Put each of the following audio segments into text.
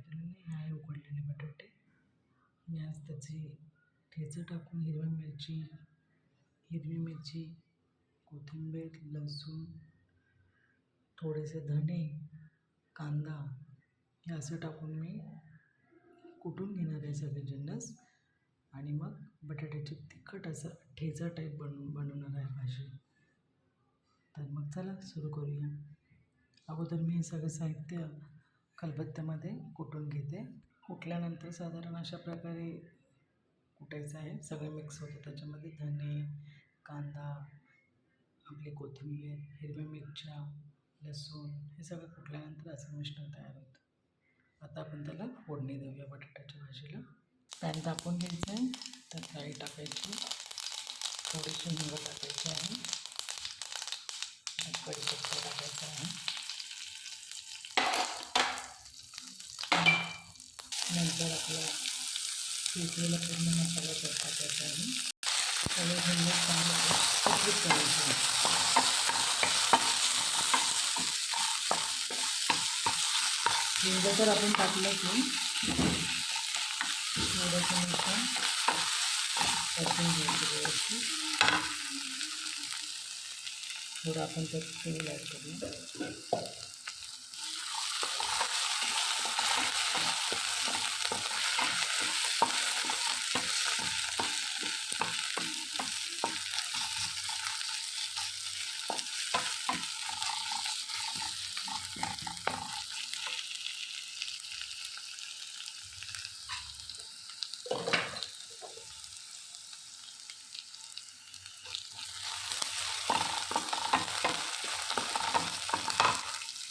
घातलेलं नाही. हे आहे उकडलेले बटाटे आणि आज त्याची ठेचा टाकून हिरवी मिरची, कोथिंबीर, लसूण, थोडेसे धणे, कांदा हे असं टाकून मी कुटून घेणार आहे सगळे जिन्नस आणि मग बटाट्याची तिखट असं ठेचा टाईप बनवणार आहे भाजी. तर मग चला सुरू करूया. अगोदर मी हे सगळं साहित्य खलबत्त्यामध्ये कुटून घेते. कुटल्यानंतर साधारण अशा प्रकारे कुटायचं आहे. सगळं मिक्स होतं त्याच्यामध्ये. धने, कांदा, आपली कोथिंबीर, हिरव्या मिरच्या, लसूण हे सगळं कुटल्यानंतर असं मिश्रण तयार होतं. आता आपण त्याला फोडणी देऊया बटाट्याच्या भाजीला. पॅन तापवून घ्यायचं आहे. त्यात राई टाकायची, थोडीशी हिंग टाकायची आहे, कढीपत्ता टाकायचा आहे. नंतर आपला पिकलेला पूर्ण मसाला त्यात टाकायचा आहे. सगळे हिंग चांगलं एकत्रित करायचं आहे. हिंग जर आपण टाकलं की थोडंसं मिश्रण परतून घ्यायचं व्यवस्थित. थोडं आपण त्यात तेल ॲड करूया.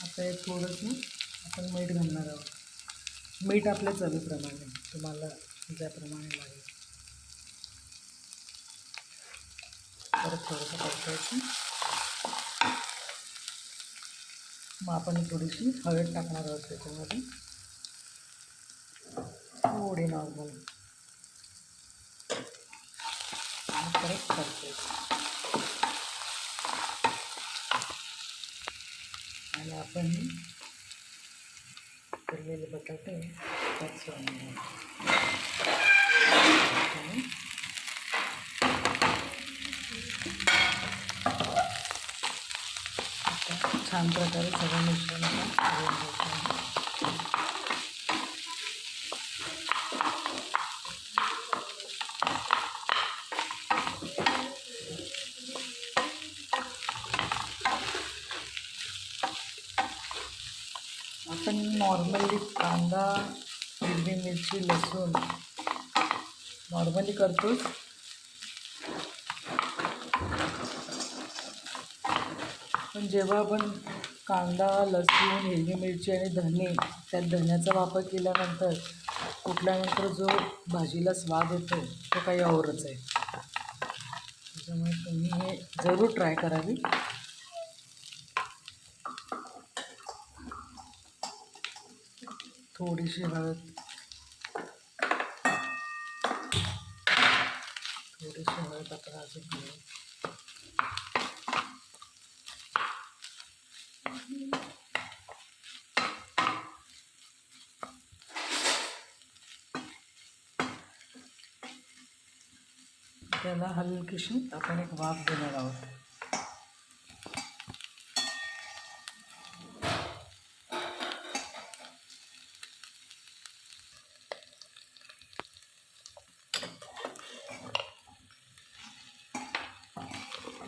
आता एक थोडंसं आपण मीठ घालणार आहोत. मीठ आपल्या चवीप्रमाणे, तुम्हाला ज्याप्रमाणे लागेल. परत थोडंसं परतायचं. मग आपण थोडीशी हळद टाकणार आहोत त्याच्यामध्ये, थोडी नॉर्मल, आणि परत परतायचं. आणि आपण उकडलेले बटाटे त्यात सोडणार. छान प्रकारे सगळं मिश्रण करून घ्यायचं आहे. आपण नॉर्मली कांदा, हिरवी मिरची, लसूण नॉर्मली करतोच, पण जेव्हा आपण कांदा, लसूण, हिरवी मिरची आणि धने, त्यात धण्याचा वापर केल्यानंतर कुटल्यानंतर जो भाजीला स्वाद येतो तो काही औरच आहे. त्याच्यामुळे तुम्ही हे जरूर ट्राय करावी. थोडीशी हळद, आपण अजून घालू. त्याला हलकीशी आपण एक वाफ देणार आहोत.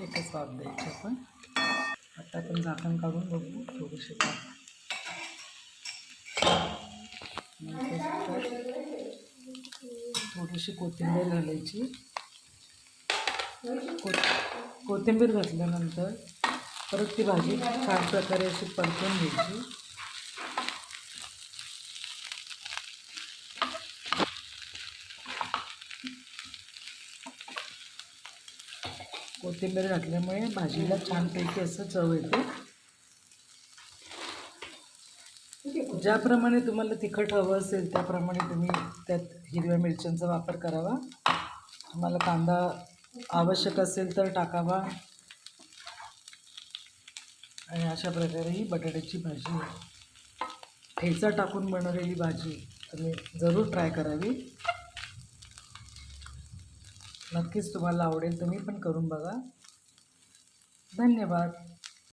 एकच वाफ द्यायची आपण. आता आपण झाकण काढून बघू. थोडीशी थोडीशी कोथिंबीर घालायची. कोथिंबीर घातल्यानंतर परत ती भाजी छान प्रकारे अशी परतून घ्यायची. कोथिंबीर घातल्यामुळे भाजीला छानपैकी असं चव येते. ज्याप्रमाणे तुम्हाला तिखट हवं असेल त्याप्रमाणे तुम्ही त्यात हिरव्या मिरच्यांचा वापर करावा. तुम्हाला कांदा आवश्यक असेल तर टाकावा. आणि अशा प्रकारे ही बटाट्याची भाजी ठेचा टाकून बनवलेली भाजी तुम्ही जरूर ट्राय करावी. नक्कीच तुम्हाला आवडेल. तुम्ही पण करून बघा. धन्यवाद.